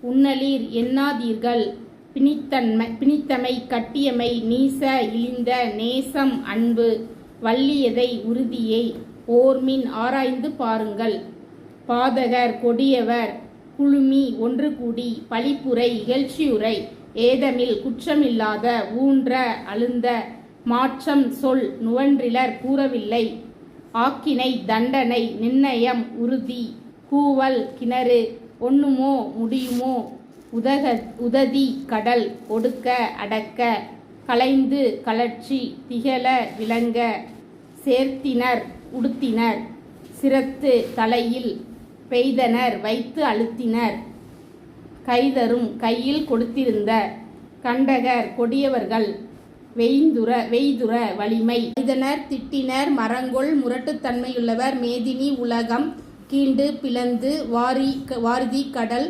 உன்னலீர் எண்ணாதீர்கள் பிணித்தமை கட்டியமை நீச இழிந்த நேசம் அன்பு வல்லியதை உறுதியை ஓர்மின் ஆராய்ந்து பாருங்கள். பாதகர் கொடியவர் குழுமி ஒன்று கூடி பழிப்புரை இகழ்ச்சியுரை ஏதமில் குற்றமில்லாத ஊன்ற அழுந்த மாற்றம் சொல் நுவன்றிலர் கூறவில்லை. ஆக்கினை தண்டனை நிர்ணயம் உறுதி கூவல் கிணறு ஒண்ணுமோ முடியுமோ உததி கடல் ஒடுக்க அடக்க களைந்து கலர்ச்சி திகழ விளங்க சேர்த்தினர் உடுத்தினர் சிரத்து தலையில் பெய்தனர் வைத்து அழுத்தினர் கைதரும் கையில் கொடுத்திருந்த கண்டகர் கொடியவர்கள் வெய்துர வலிமை செய்தனர் திட்டினர் மரங்கொள் முரட்டுத்தன்மையுள்ளவர் மேதினி உலகம் கீண்டு பிளந்து வாரிதி கடல்